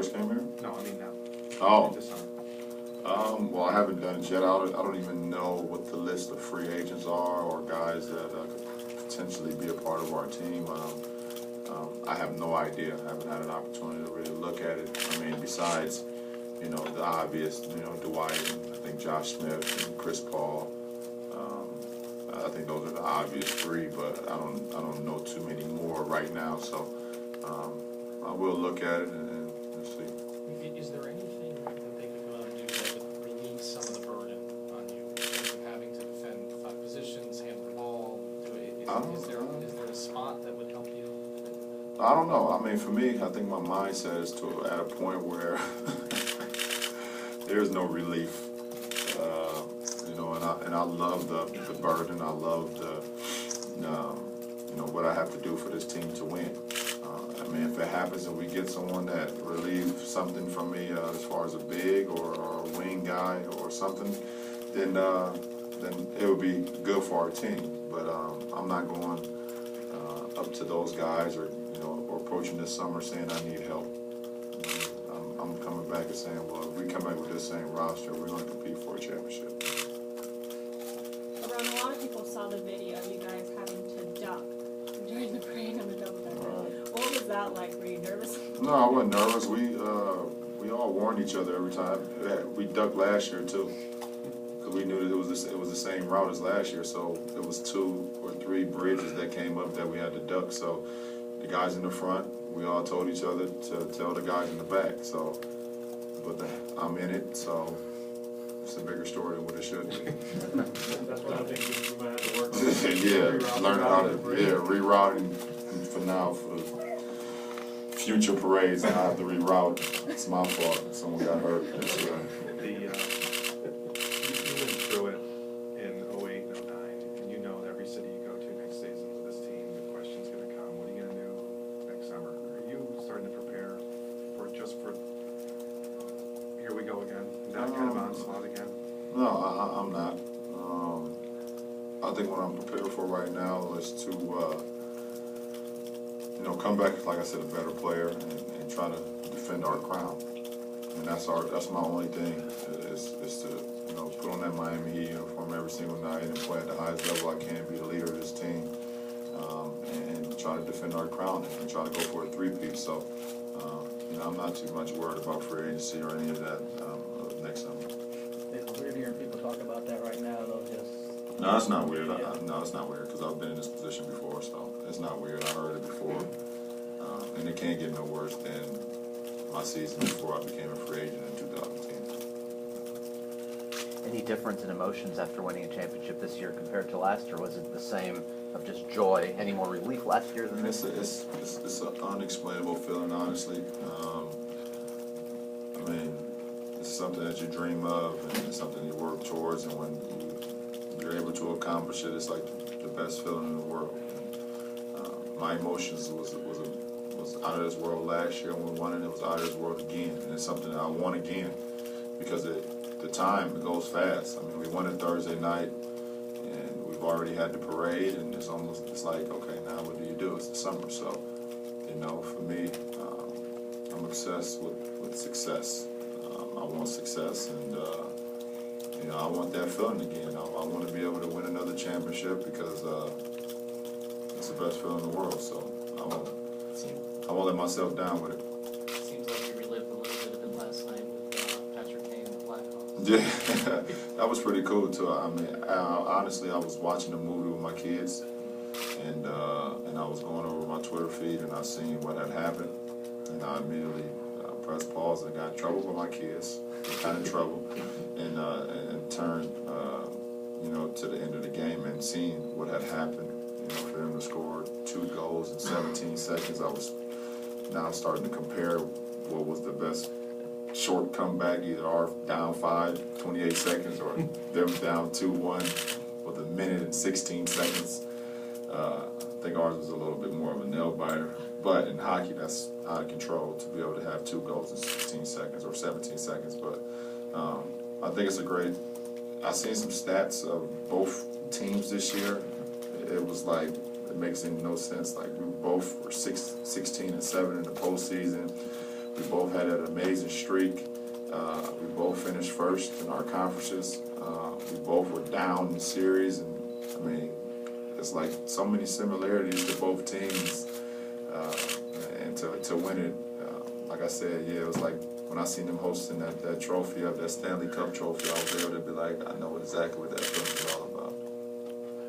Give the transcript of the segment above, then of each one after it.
first came here? No, I mean now. Oh. This summer. Well, I haven't done it yet. I don't even know what the list of free agents are or guys that could potentially be a part of our team. I have no idea. I haven't had an opportunity to really look at it. I mean, besides, the obvious, Dwight, and I think Josh Smith and Chris Paul. I think those are the obvious three, but I don't know too many more right now. So I will look at it and see. Is there anything that they could go out and do that would relieve some of the burden on you in terms of having to defend 5 positions, handle the ball? Is there a spot that would help you? I don't know. I mean, for me, I think my mindset is at a point where there's no relief. And I love the burden. I love what I have to do for this team to win. I mean, if it happens and we get someone that relieves something from me as far as a big or a wing guy or something, then it would be good for our team. But I'm not going up to those guys or approaching this summer saying I need help. I'm coming back and saying, well, if we come back with this same roster, we're going to compete for a championship. LeBron, a lot of people saw the video of you guys having to duck during the parade on the double decker. Right. What was that like? Were you nervous? No, I wasn't nervous. We all warned each other every time. We ducked last year too, because we knew that it was the same route as last year. So it was 2 or 3 bridges that came up that we had to duck. So the guys in the front, we all told each other to tell the guys in the back. So, but I'm in it, so it's a bigger story than what it should be. That's what I think we might have to work on. Yeah, learn how to reroute, and for now, for future parades, I have to reroute. It's my fault. Someone got hurt. You went through it in 08 and 09, and you know every city you go to next season with this team, the question's going to come, what are you going to do next summer? Are you starting to prepare for here we go again, that kind of onslaught again? No, I'm not. I think what I'm prepared for right now is to, come back, like I said, a better player and try to defend our crown. And that's my only thing is to put on that Miami Heat uniform every single night and play at the highest level I can, be the leader of this team, and try to defend our crown and try to go for a three-peat. So, I'm not too much worried about free agency or any of that next summer. It's weird hearing people talk about that right now, though. No, it's not weird. No, it's not weird because I've been in this position before, so it's not weird. I heard it before, and it can't get no worse than my season before I became a free agent in 2010. Any difference in emotions after winning a championship this year compared to last year? Was it the same of just joy? Any more relief last year than this? It's an unexplainable feeling, honestly. I mean, it's something that you dream of and it's something you work towards, and when you're able to accomplish it, it's like the best feeling in the world. My emotions was out of this world last year when we won it. It was out of this world again, and it's something that I want again because the time it goes fast. I mean, we won it Thursday night, and we've already had the parade, and it's like, okay, now what do you do? It's the summer, so for me, I'm obsessed with success. I want success, and I want that feeling again. I want to be able to win another championship because it's the best feeling in the world. So I won't let myself down with it. Seems like you relived a little bit of it last night with Patrick Kane and the Blackhawks. Yeah, that was pretty cool too. I mean, honestly, I was watching a movie with my kids, and I was going over my Twitter feed, and I seen what had happened, and I immediately pressed pause and got in trouble with my kids. Got in trouble, and turned to the end of the game and seeing what had happened. For them to score 2 goals in 17 seconds, I was now starting to compare what was the best short comeback, either our down 5, 28 seconds, or them down 2-1 with 1 minute and 16 seconds. I think ours was a little bit more of a nail biter, but in hockey that's out of control to be able to have 2 goals in 16 seconds or 17 seconds. But I think it's a great. I've seen some stats of both teams this year. It was like, it makes no sense. Like, we both were 16-7 in the postseason. We both had an amazing streak. We both finished first in our conferences. We both were down in the series, and I mean, it's like so many similarities to both teams. And to win it, like I said, yeah, it was like when I seen them hosting that trophy up, that Stanley Cup trophy, I was able to be like, I know exactly what that feeling is all about.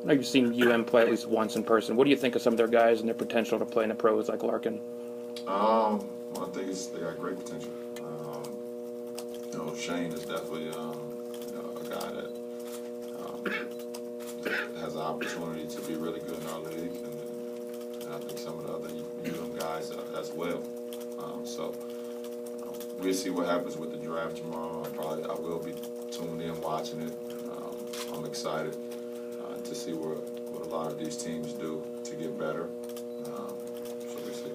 I know you've seen UM play at least once in person. What do you think of some of their guys and their potential to play in the pros like Larkin? Well, I think they got great potential. Shane is definitely a guy that has an opportunity to be really good in our league, and I think some of the other UM guys as well. We'll see what happens with the draft tomorrow. I will be tuned in watching it. I'm excited to see what a lot of these teams do to get better. So we see.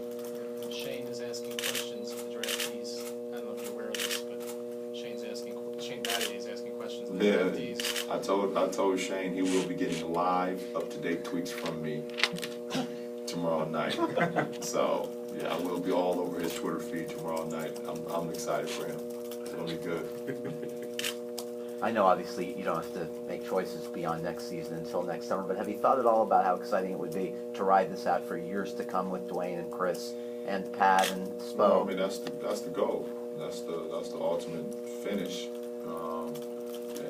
Shane is asking questions of the draftees. I don't know if you're aware of this, but Shane Battier is asking questions of the draftees. I told Shane he will be getting live, up-to-date tweets from me tomorrow night. So yeah, I will be all over his Twitter feed tomorrow night. I'm excited for him. It's gonna be good. I know obviously you don't have to make choices beyond next season until next summer, but have you thought at all about how exciting it would be to ride this out for years to come with Dwayne and Chris and Pat and Spo? Well, I mean that's the goal. That's the ultimate finish,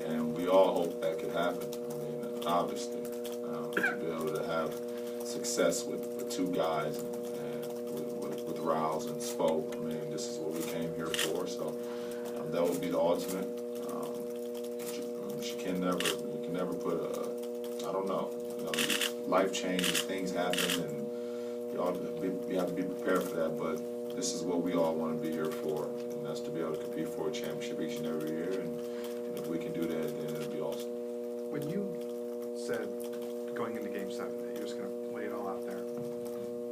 and we all hope that could happen. I mean, obviously, to be able to have success with two guys and with Rouse and Spo. I mean, this is what we came here for. So that would be the ultimate. You can never put I don't know. Life changes, things happen, and you have to be prepared for that. But this is what we all want to be here for, and that's to be able to compete for a championship each and every year. And if we can do that, then it'll be awesome. When you said going into Game 7 that you're just going to lay it all out there,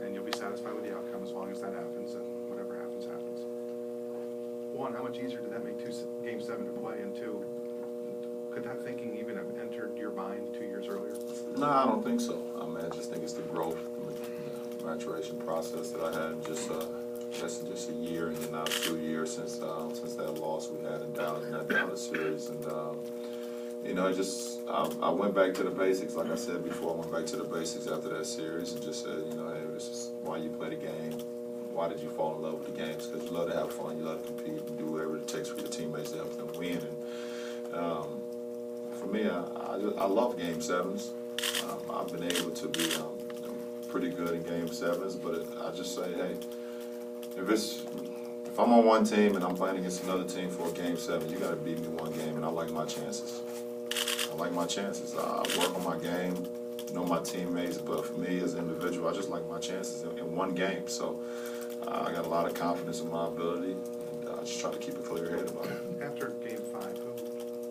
and you'll be satisfied with the outcome as long as that happens, and whatever happens, happens. One, how much easier did that make Game 7 to play? And two, could that thinking even have entered your mind 2 years earlier? No, I don't think so. I mean, I just think it's the growth, the maturation process that I had just a year, and then now 2 years since that loss we had in that Dallas series, and I went back to the basics. Like I said before, I went back to the basics after that series and just said, hey, this is why you play the game. Why did you fall in love with the games? Because you love to have fun, you love to compete, and do whatever it takes for your teammates to help them win. And for me, I love Game 7s. I've been able to be pretty good in Game 7s, but I just say, hey, if I'm on one team and I'm playing against another team for a Game 7, you got to beat me one game, and I like my chances. I work on my game, know my teammates, but for me as an individual, I just like my chances in one game. So I got a lot of confidence in my ability, and I just try to keep a clear head about it. After Game 5, who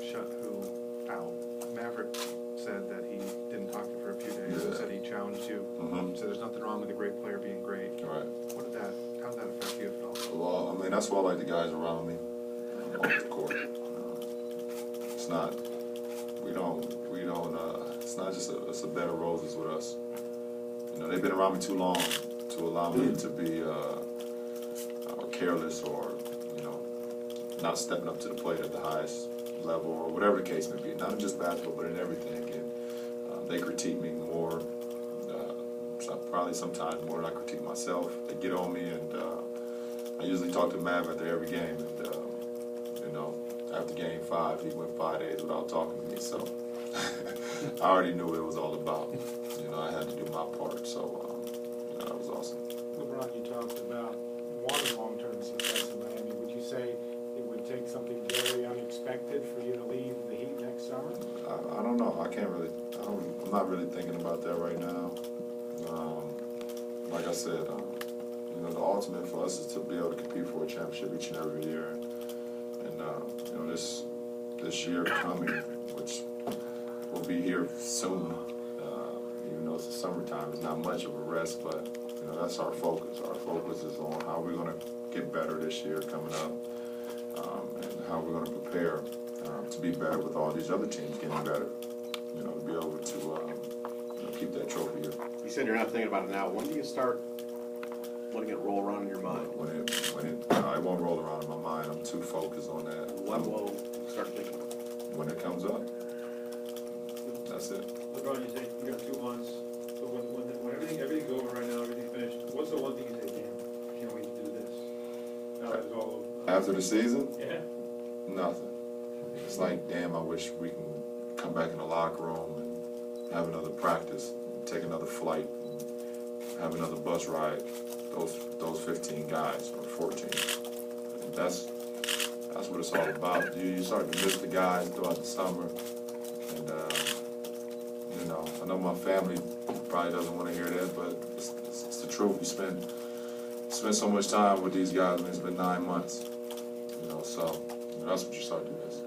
shut who out? Maverick said that he didn't talk to you for a few days. Yeah. He said he challenged you. Mm-hmm. So there's nothing wrong with a great player being great. Right. How did that affect you, Phil? Well, I mean, that's why I like the guys around me off the court. It's not, it's not just it's a bed of roses with us. They've been around me too long to allow me to be careless or, not stepping up to the plate at the highest level or whatever the case may be. Not just basketball, but in everything. And they critique me more, probably sometimes more than I critique myself. They get on me, and I usually talk to Mav after every game. And after Game 5, he went 5 days without talking to me. So I already knew what it was all about. I had to do my part. So that was awesome. LeBron, you talked about wanting long-term success in Miami. Would you say it would take something very unexpected for you to leave the Heat next summer? I don't know. I'm not really thinking about that right now. Like I said, the ultimate for us is to be able to compete for a championship each and every year. And this year coming, which will be here soon, even though it's the summertime, it's not much of a rest, but that's our focus. Our focus is on how we're going to get better this year coming up, and how we're going to prepare to be better with all these other teams getting better. To be able to keep that trophy here. You said you're not thinking about it now. When do you start letting it roll around in your mind? It won't roll around in my mind. I'm too focused on that. When will start thinking? When it comes up. That's it. LeBron, you say you got 2 months, but when everything's over right now, everything's finished, what's the one thing you say, damn, I can't wait to do this? Now that it's all over. After the season, Yeah. nothing. It's like, damn, I wish we can come back in the locker room and have another practice, take another flight, have another bus ride. Those 15 guys or 14. That's what it's all about. You start to miss the guys throughout the summer, and I know my family probably doesn't want to hear that, but it's the truth. You spend so much time with these guys, and it's been 9 months. So that's what you start to miss.